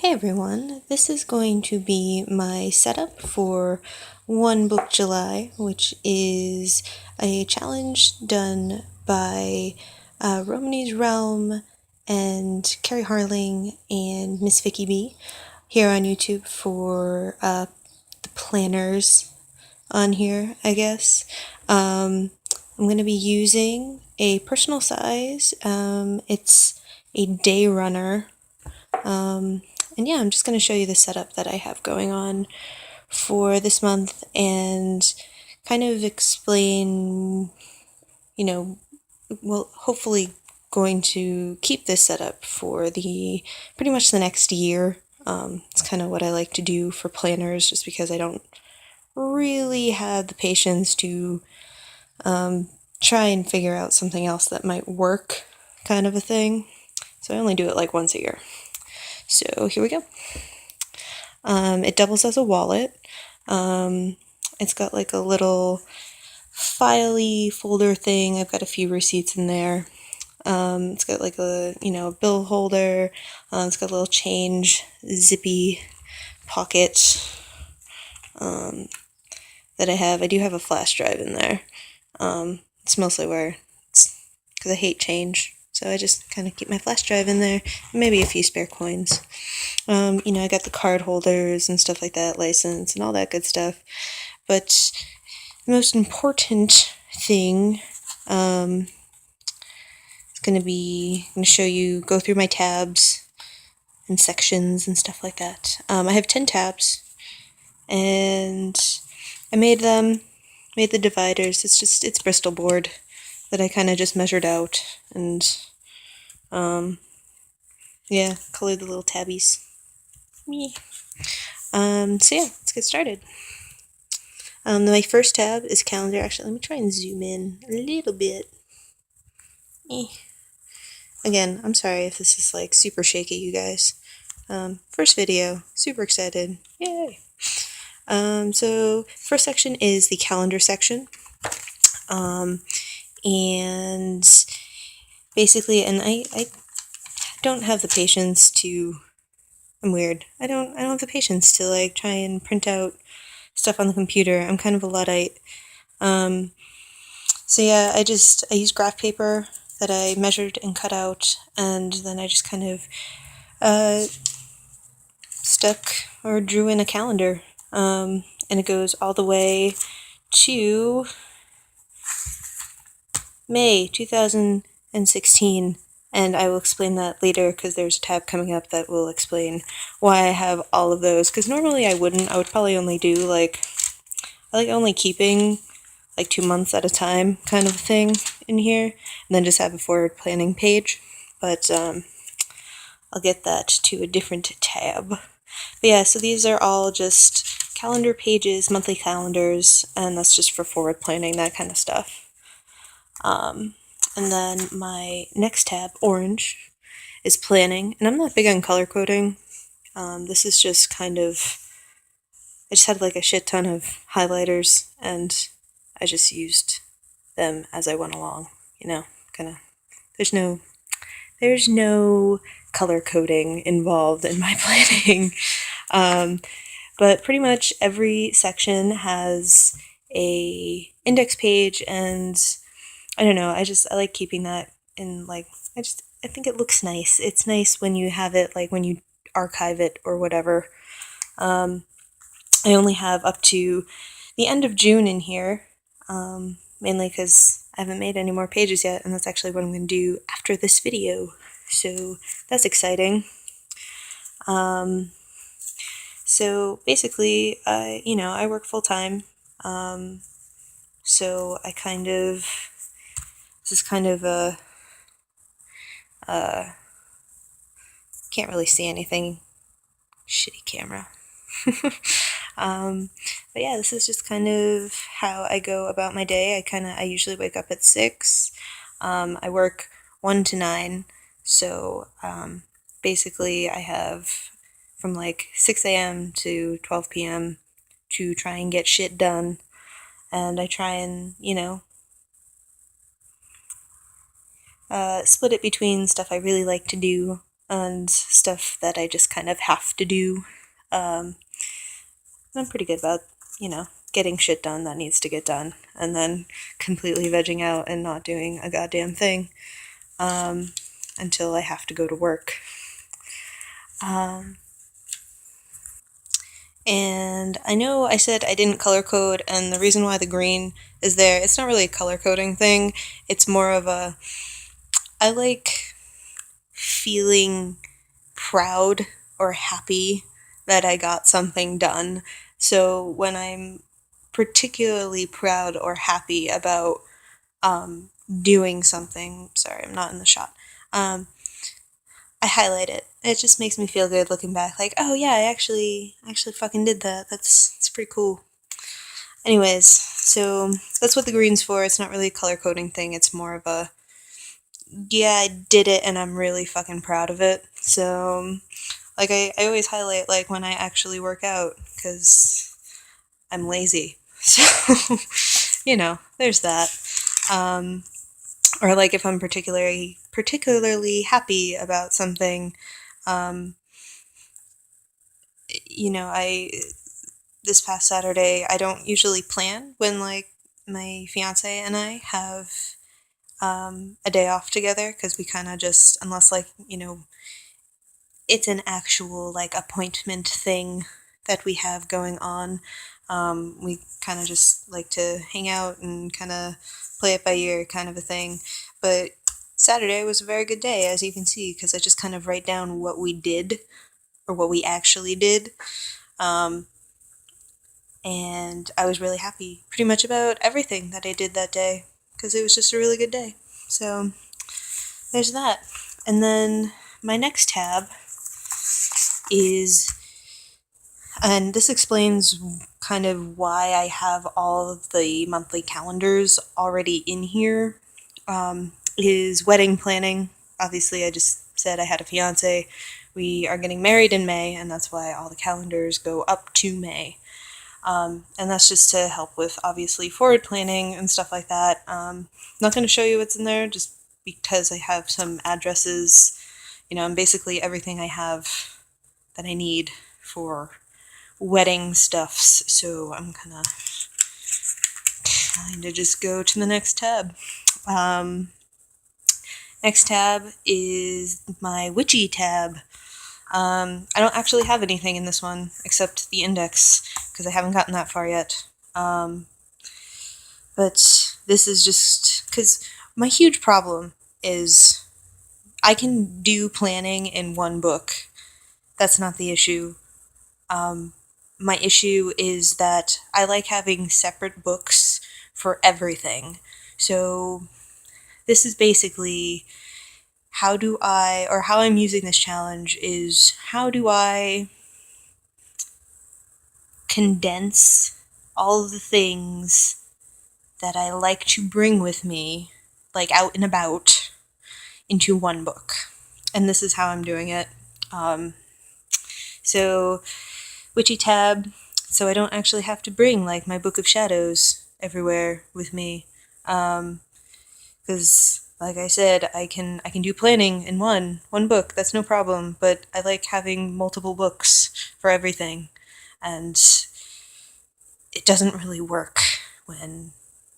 Hey everyone, this is going to be my setup for One Book July, which is a challenge done by Romany's Realm and Carrie Harling and Miss Vicky B here on YouTube for the planners on here, I guess. I'm going to be using a personal size. It's a day runner. And yeah, I'm just going to show you the setup that I have going on for this month and kind of explain, hopefully going to keep this setup for pretty much the next year. It's kind of what I like to do for planners just because I don't really have the patience to try and figure out something else that might work, kind of a thing. So I only do it like once a year. So here we go. It doubles as a wallet. It's got like a little filey folder thing. I've got a few receipts in there. It's got like a, bill holder. It's got a little change, zippy pocket that I have. I do have a flash drive in there. It's mostly because I hate change. So I just kind of keep my flash drive in there, maybe a few spare coins. I got the card holders and stuff like that, license and all that good stuff. But the most important thing is going to show you, go through my tabs and sections and stuff like that. I have 10 tabs, and I made the dividers. It's Bristol board that I kind of just measured out and, colored the little tabbies. Me. So yeah, let's get started. My first tab is calendar. Actually, let me try and zoom in a little bit. Again, I'm sorry if this is like super shaky, you guys. First video, super excited. Yay! So first section is the calendar section. And basically, and I don't have the patience to, I'm weird. I don't have the patience to like try and print out stuff on the computer. I'm kind of a Luddite. So yeah, I used graph paper that I measured and cut out, and then I just kind of stuck or drew in a calendar. And it goes all the way to May 2016. And I will explain that later because there's a tab coming up that will explain why I have all of those. Because normally I wouldn't. I would probably only do I like only keeping like 2 months at a time kind of thing in here. And then just have a forward planning page. But I'll get that to a different tab. But yeah, so these are all just calendar pages, monthly calendars, and that's just for forward planning, that kind of stuff. And then my next tab, orange, is planning. And I'm not big on color coding. This is just kind of, I just had like a shit ton of highlighters, and I just used them as I went along, kind of, there's no color coding involved in my planning. But pretty much every section has a index page, and I don't know, I like keeping that in, I think it looks nice. It's nice when you have it, when you archive it or whatever. I only have up to the end of June in here, mainly because I haven't made any more pages yet, and that's actually what I'm going to do after this video. So that's exciting. So basically, I work full time. So I this is kind of can't really see anything. Shitty camera. But yeah, this is just kind of how I go about my day. I usually wake up at 6. I work 1 to 9. So, basically I have from 6 a.m. to 12 p.m. to try and get shit done. And I try and, split it between stuff I really like to do and stuff that I just kind of have to do. I'm pretty good about, getting shit done that needs to get done, and then completely vegging out and not doing a goddamn thing until I have to go to work. And I know I said I didn't color code, and the reason why the green is there, it's not really a color coding thing. It's more of I like feeling proud or happy that I got something done. So when I'm particularly proud or happy about doing something, sorry, I'm not in the shot. I highlight it. It just makes me feel good looking back, like, oh yeah, I actually fucking did that. That's pretty cool. Anyways, so that's what the green's for. It's not really a color coding thing. It's more of yeah, I did it and I'm really fucking proud of it. So, like, I always highlight, like, when I actually work out, because I'm lazy. So, there's that. Or, like, if I'm particularly happy about something, this past Saturday, I don't usually plan when, like, my fiance and I have a day off together, because we kind of just, unless, like, it's an actual, like, appointment thing that we have going on, we kind of just like to hang out and kind of play it by ear, kind of a thing. But Saturday was a very good day, as you can see, because I just kind of write down what we did, or what we actually did. And I was really happy pretty much about everything that I did that day, because it was just a really good day. So there's that. And then my next tab is, and this explains kind of why I have all of the monthly calendars already in here, is wedding planning. Obviously, I just said I had a fiance. We are getting married in May, and that's why all the calendars go up to May. And that's just to help with, obviously, forward planning and stuff like that. Not going to show you what's in there, just because I have some addresses, and basically everything I have that I need for wedding stuffs. So I'm gonna kind of just go to the next tab. Next tab is my witchy tab. I don't actually have anything in this one except the index, because I haven't gotten that far yet. But this is just because my huge problem is I can do planning in one book. That's not the issue. My issue is that I like having separate books for everything. So this is basically how I'm using this challenge is, how do I condense all of the things that I like to bring with me, like out and about, into one book. And this is how I'm doing it. So, witchy tab, so I don't actually have to bring, like, my book of shadows everywhere with me. Because, like I said, I can do planning in one book. That's no problem. But I like having multiple books for everything, and it doesn't really work when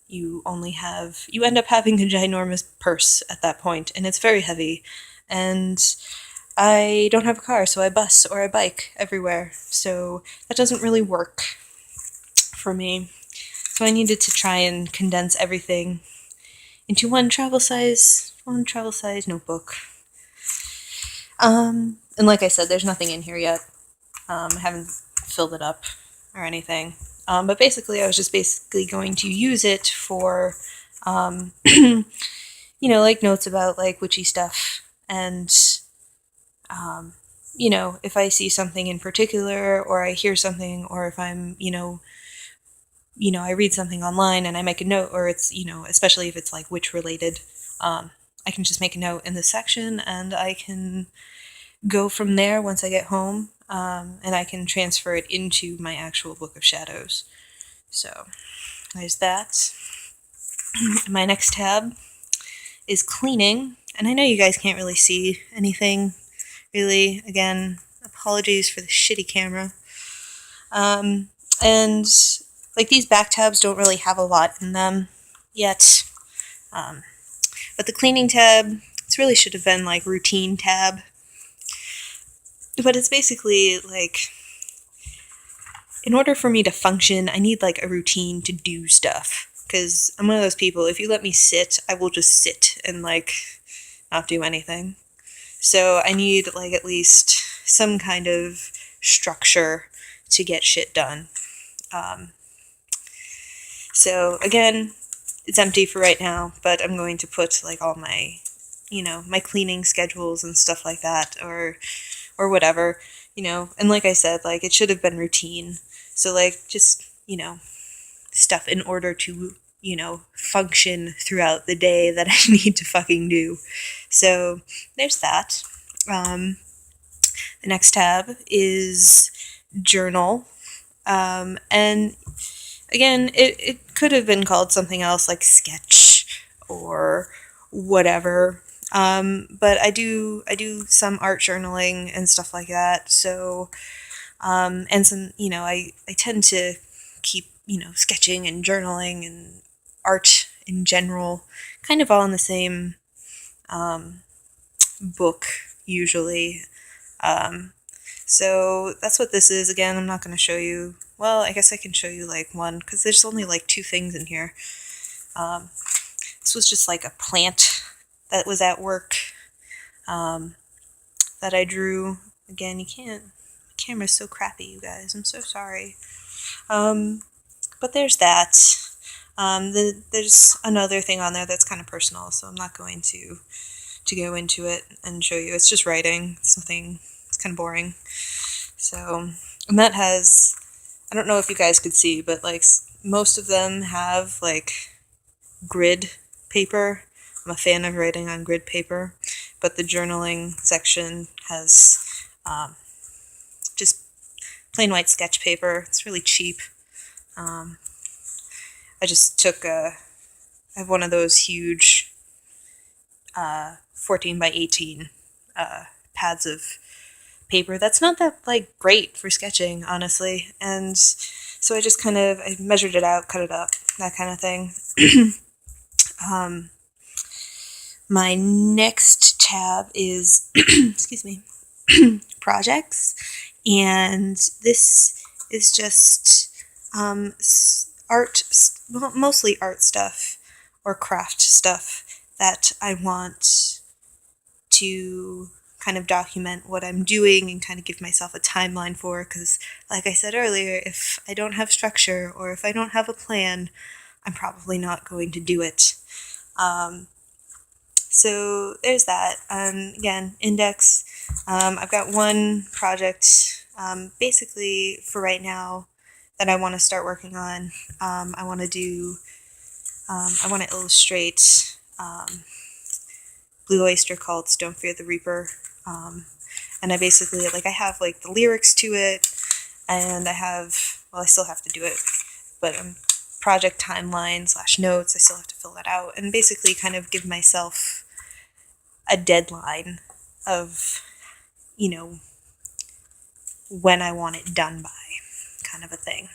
you end up having a ginormous purse at that point, and it's very heavy, and I don't have a car, so I bus or I bike everywhere, so that doesn't really work for me. So I needed to try and condense everything into one travel size notebook. And like I said, there's nothing in here yet. I haven't filled it up or anything. But basically, I was just going to use it for, like, notes about, like, witchy stuff, and, if I see something in particular, or I hear something, or if I'm, I read something online and I make a note, or it's, especially if it's, like, witch related, I can just make a note in this section, and I can go from there once I get home, and I can transfer it into my actual Book of Shadows. So, there's that. My next tab is cleaning, and I know you guys can't really see anything really. Again, apologies for the shitty camera. And like these back tabs don't really have a lot in them yet. But the cleaning tab, it really should have been like routine tab. But it's basically like, in order for me to function, I need like a routine to do stuff. Because I'm one of those people, if you let me sit, I will just sit and like not do anything. So I need like at least some kind of structure to get shit done. So again, it's empty for right now, but I'm going to put like all my, my cleaning schedules and stuff like that, or whatever, and like I said, like it should have been routine. So like just, stuff in order to, function throughout the day that I need to fucking do. So there's that. The next tab is journal. And again, it could have been called something else like sketch or whatever. But I do some art journaling and stuff like that. So, and some, I tend to keep, sketching and journaling and art in general, kind of all in the same, book, usually. So that's what this is. Again, I'm not going to show you, well, I guess I can show you like one, because there's only like 2 things in here. This was just like a plant that was at work, that I drew. Again, you can't, the camera's so crappy, you guys, I'm so sorry. But there's that. There's another thing on there that's kind of personal, so I'm not going to go into it and show you. It's just writing. It's nothing, it's kind of boring. So, and that has, I don't know if you guys could see, but like most of them have like grid paper. I'm a fan of writing on grid paper, but the journaling section has just plain white sketch paper. It's really cheap. I just took I have one of those huge 14 by 18 pads of paper that's not that like great for sketching, honestly, and so I just I measured it out, cut it up, that kind of thing. My next tab is excuse me, projects, and this is just art, mostly art stuff or craft stuff that I want to kind of document what I'm doing and kind of give myself a timeline for, because like I said earlier, if I don't have structure or if I don't have a plan, I'm probably not going to do it. So there's that. Again, index. I've got one project, basically for right now, that I want to start working on. I want to illustrate Blue Oyster Cult's Don't Fear the Reaper. And I basically, I have like the lyrics to it, and I still have to do it, but project timeline / notes, I still have to fill that out, and basically kind of give myself a deadline of, when I want it done by, kind of a thing.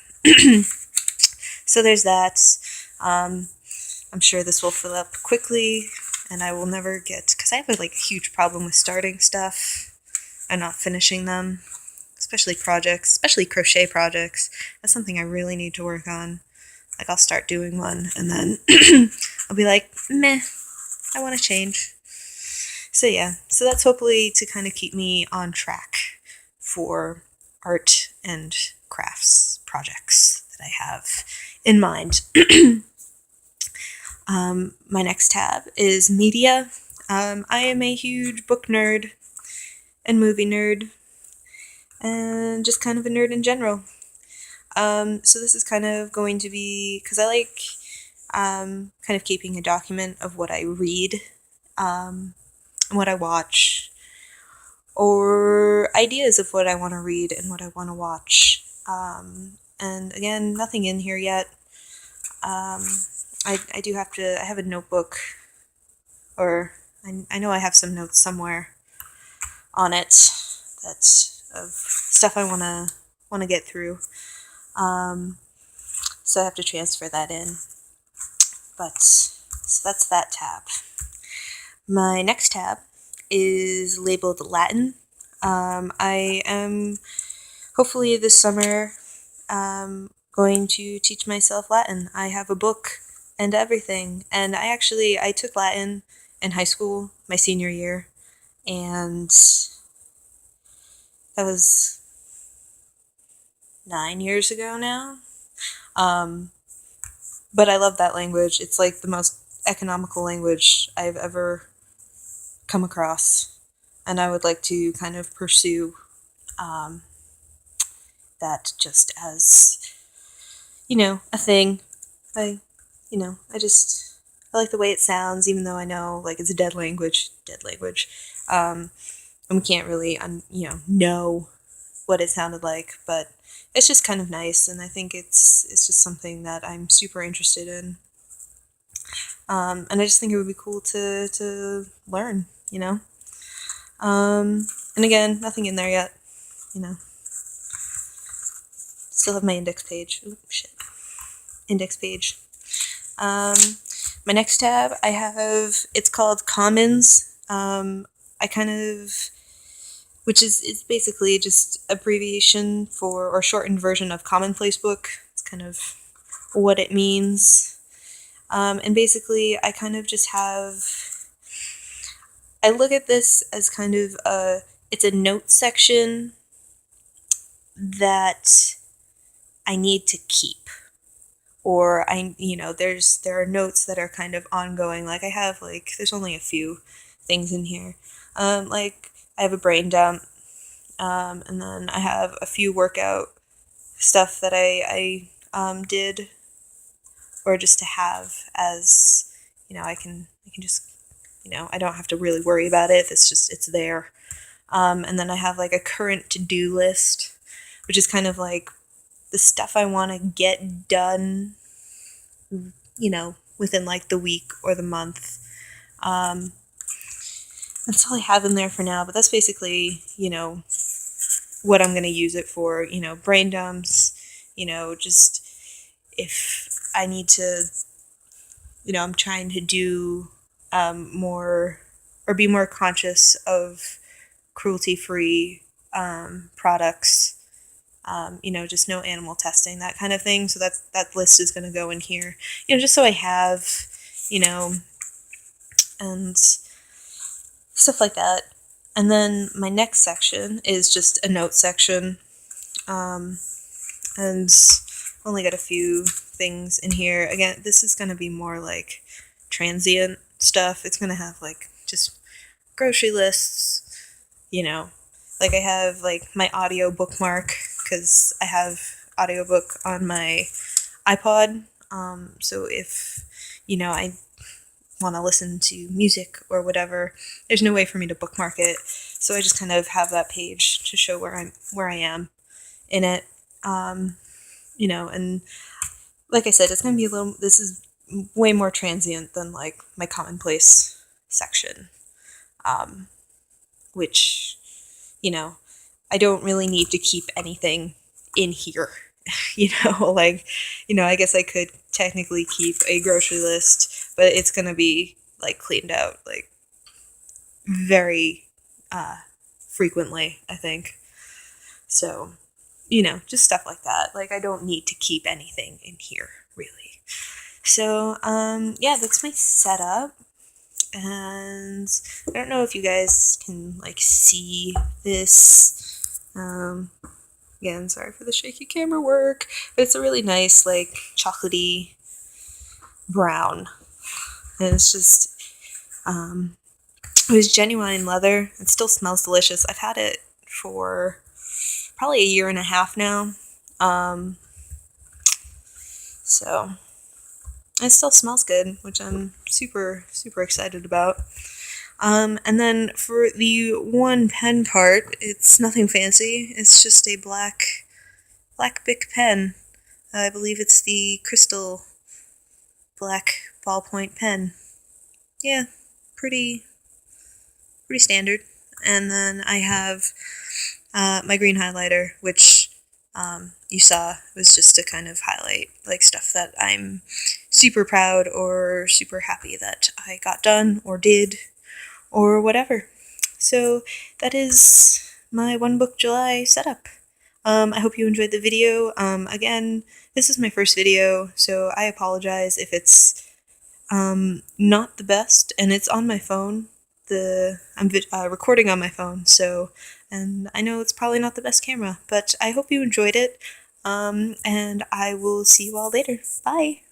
So there's that. I'm sure this will fill up quickly, and I will never because I have a huge problem with starting stuff and not finishing them, especially projects, especially crochet projects. That's something I really need to work on. I'll start doing one, and then I'll be like, meh, I want to change. So yeah, so that's hopefully to kind of keep me on track for art and crafts projects that I have in mind. My next tab is media. I am a huge book nerd and movie nerd, and just kind of a nerd in general. So this is kind of going to be, because I like kind of keeping a document of what I read, and what I watch, or ideas of what I want to read and what I want to watch. And again, nothing in here yet. I do have to, I have a notebook, or I know I have some notes somewhere. on it that's of stuff I wanna get through. So I have to transfer that in. But so that's that tab. My next tab is labeled Latin. I am hopefully this summer going to teach myself Latin. I have a book and everything, and I took Latin in high school my senior year, and that was 9 years ago now. But I love that language. It's like the most economical language I've ever come across, and I would like to kind of pursue that just as, a thing. I, I like the way it sounds, even though I know, like, it's a dead language. And we can't really, know what it sounded like, but it's just kind of nice, and I think it's just something that I'm super interested in. And I just think it would be cool to learn, And again, nothing in there yet, Still have my index page. Ooh, shit. Index page. My next tab it's called Commons. Which is basically just abbreviation for, or shortened version of commonplace book. It's kind of what it means. And basically, I kind of just I look at this as kind of it's a note section that I need to keep. Or there are notes that are kind of ongoing. Like I have, there's only a few things in here. Like I have a brain dump, and then I have a few workout stuff that I did, or just to have as, I can just, I don't have to really worry about it. It's there. And then I have like a current to-do list, which is kind of like the stuff I want to get done, within like the week or the month. That's all I have in there for now, but that's basically, what I'm going to use it for, brain dumps, just if I need to, I'm trying to do more, or be more conscious of cruelty-free products, just no animal testing, that kind of thing. So that list is going to go in here, just so I have, and stuff like that. And then my next section is just a note section, and only got a few things in here. Again, this is going to be more like transient stuff. It's going to have like just grocery lists, like I have like my audio bookmark, because I have audiobook on my iPod. So if, I want to listen to music or whatever, there's no way for me to bookmark it. So I just kind of have that page to show where I am in it. And like I said, it's going to be this is way more transient than like my commonplace section, which, I don't really need to keep anything in here, I guess I could technically keep a grocery list, but it's going to be like cleaned out like very frequently, I think. So, just stuff like that. Like I don't need to keep anything in here, really. So, yeah, that's my setup. And I don't know if you guys can like see this. Again, sorry for the shaky camera work, but it's a really nice like chocolatey brown, and it's just it was genuine leather. It still smells delicious. I've had it for probably a year and a half now, so it still smells good, which I'm super excited about. And then for the one pen part, it's nothing fancy. It's just a black Bic pen. I believe it's the Crystal black ballpoint pen. Yeah, pretty standard. and then I have my green highlighter, which you saw was just to kind of highlight like stuff that I'm super proud or super happy that I got done or did or whatever. So that is my One Book July setup. I hope you enjoyed the video. Again, this is my first video, so I apologize if it's not the best, and it's on my phone. I'm recording on my phone, so, and I know it's probably not the best camera, but I hope you enjoyed it, and I will see you all later. Bye!